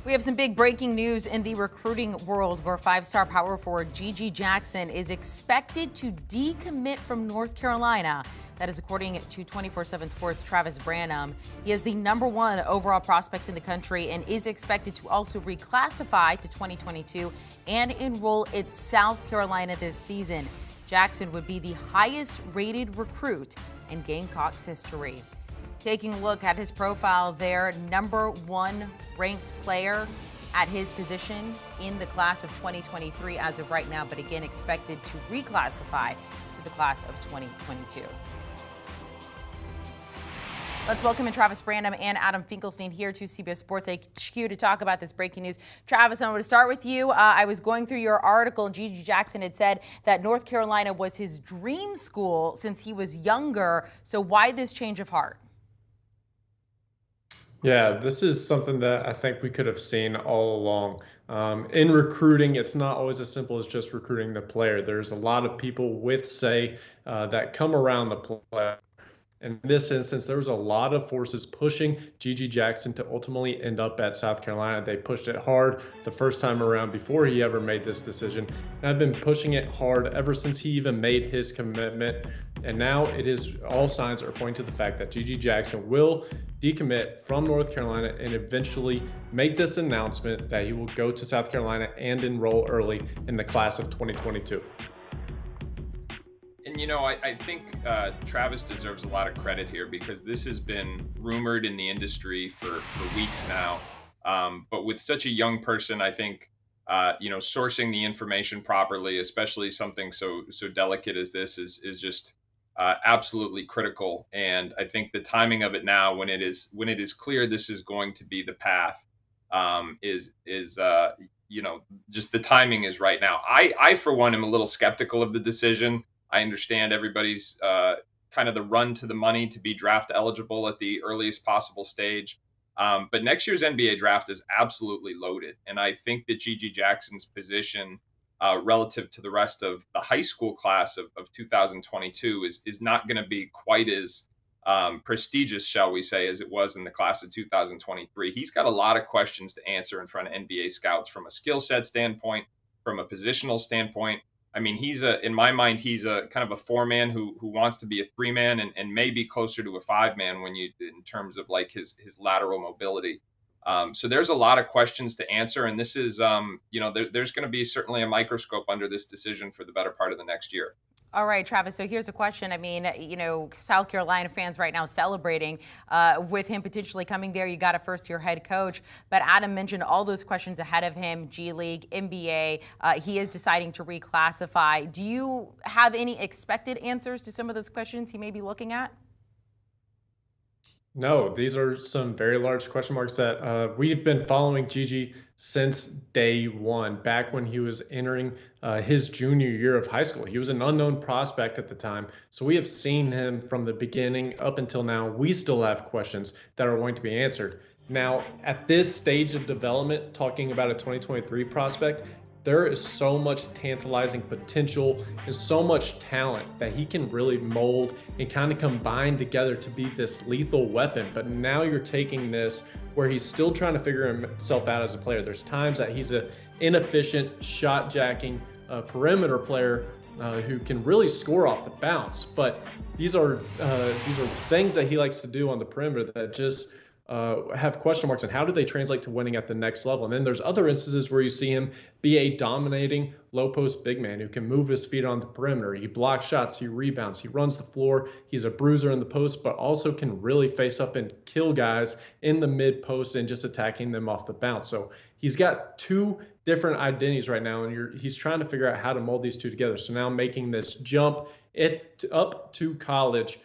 We have some big breaking news in the recruiting world where five-star power forward Gigi Jackson is expected to decommit from North Carolina. That is according to 24/7 Sports' Travis Branham. He is the #1 overall prospect in the country and is expected to also reclassify to 2022 and enroll at South Carolina this season. Jackson would be the highest rated recruit in Gamecocks history. Taking a look at his profile there, #1 ranked player at his position in the class of 2023 as of right now, but again expected to reclassify to the class of 2022. Let's welcome in Travis Branham and Adam Finkelstein here to CBS Sports HQ to talk about this breaking news. Travis, I'm going to start with you. I was going through your article, and Gigi Jackson had said that North Carolina was his dream school since he was younger. So why this change of heart? Yeah, this is something that I think we could have seen all along. In recruiting, it's not always as simple as just recruiting the player. There's a lot of people with say that come around the player. In this instance, there was a lot of forces pushing Gigi Jackson to ultimately end up at South Carolina. They pushed it hard the first time around before he ever made this decision. And I've been pushing it hard ever since he even made his commitment. And now all signs are pointing to the fact that Gigi Jackson will decommit from North Carolina and eventually make this announcement that he will go to South Carolina and enroll early in the class of 2022. And, I think Travis deserves a lot of credit here because this has been rumored in the industry for weeks now. But with such a young person, I think, sourcing the information properly, especially something so delicate as this, is just absolutely critical. And I think the timing of it now, when it is clear this is going to be the path, is just the timing is right now. I for one am a little skeptical of the decision. I understand everybody's kind of the run to the money to be draft eligible at the earliest possible stage. But next year's NBA draft is absolutely loaded. And I think that Gigi Jackson's position relative to the rest of the high school class of 2022 is not going to be quite as prestigious, shall we say, as it was in the class of 2023. He's got a lot of questions to answer in front of NBA scouts from a skill set standpoint, from a positional standpoint. I mean, in my mind, he's a kind of a four-man who wants to be a three-man and maybe closer to a five-man in terms of like his lateral mobility. So there's a lot of questions to answer, and this is, there's going to be certainly a microscope under this decision for the better part of the next year. All right, Travis, so here's a question. I mean, South Carolina fans right now celebrating with him potentially coming there. You got a first-year head coach. But Adam mentioned all those questions ahead of him, G League, NBA. He is deciding to reclassify. Do you have any expected answers to some of those questions he may be looking at? No, these are some very large question marks that we've been following Gigi since day one, back when he was entering his junior year of high school. He was an unknown prospect at the time, so we have seen him from the beginning up until now. We still have questions that are going to be answered. Now, at this stage of development, talking about a 2023 prospect, there is so much tantalizing potential and so much talent that he can really mold and kind of combine together to be this lethal weapon. But now you're taking this where he's still trying to figure himself out as a player. There's times that he's an inefficient shot jacking perimeter player who can really score off the bounce. But these are things that he likes to do on the perimeter that just have question marks, and how do they translate to winning at the next level? And then there's other instances where you see him be a dominating low post big man who can move his feet on the perimeter. He blocks shots, he rebounds, he runs the floor. He's a bruiser in the post, but also can really face up and kill guys in the mid post and just attacking them off the bounce. So he's got two different identities right now, and he's trying to figure out how to mold these two together. So now making this jump up to college,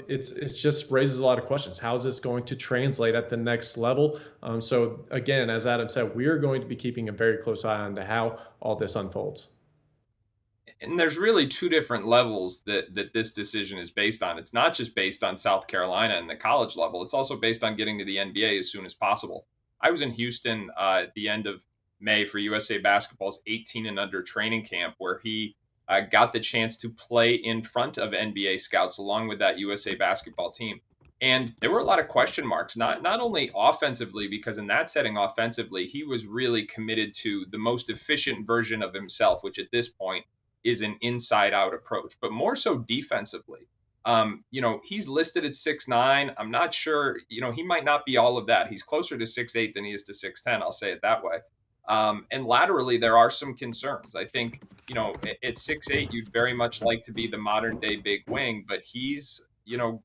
it's just raises a lot of questions. How is this going to translate at the next level? So again, as Adam said, we are going to be keeping a very close eye on how all this unfolds. And there's really two different levels that this decision is based on. It's not just based on South Carolina and the college level. It's also based on getting to the NBA as soon as possible. I was in Houston at the end of May for USA Basketball's 18 and under training camp, where he got the chance to play in front of NBA scouts along with that USA Basketball team. And there were a lot of question marks, not only offensively, because in that setting offensively, he was really committed to the most efficient version of himself, which at this point is an inside out approach, but more so defensively. He's listed at 6'9". I'm not sure, he might not be all of that. He's closer to 6'8" than he is to 6'10". I'll say it that way. And laterally, there are some concerns. I think, at 6'8", you'd very much like to be the modern day big wing, but he's,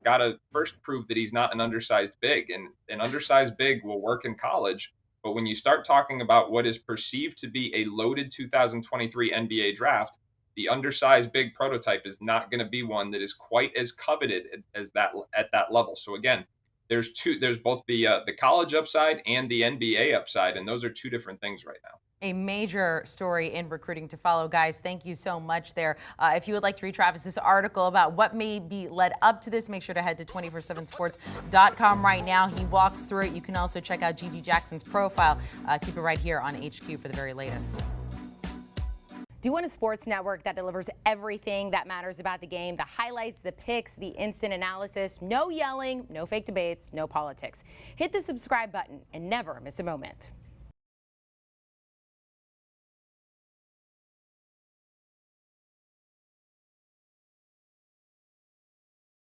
got to first prove that he's not an undersized big, and an undersized big will work in college. But when you start talking about what is perceived to be a loaded 2023 NBA draft, the undersized big prototype is not going to be one that is quite as coveted as that at that level. So again, there's both the college upside and the NBA upside, and those are two different things right now. A major story in recruiting to follow. Guys, thank you so much there. If you would like to read Travis's article about what may be led up to this, make sure to head to 247sports.com right now. He walks through it. You can also check out Gigi Jackson's profile. Keep it right here on HQ for the very latest. Do you want a sports network that delivers everything that matters about the game? The highlights, the picks, the instant analysis, no yelling, no fake debates, no politics. Hit the subscribe button and never miss a moment.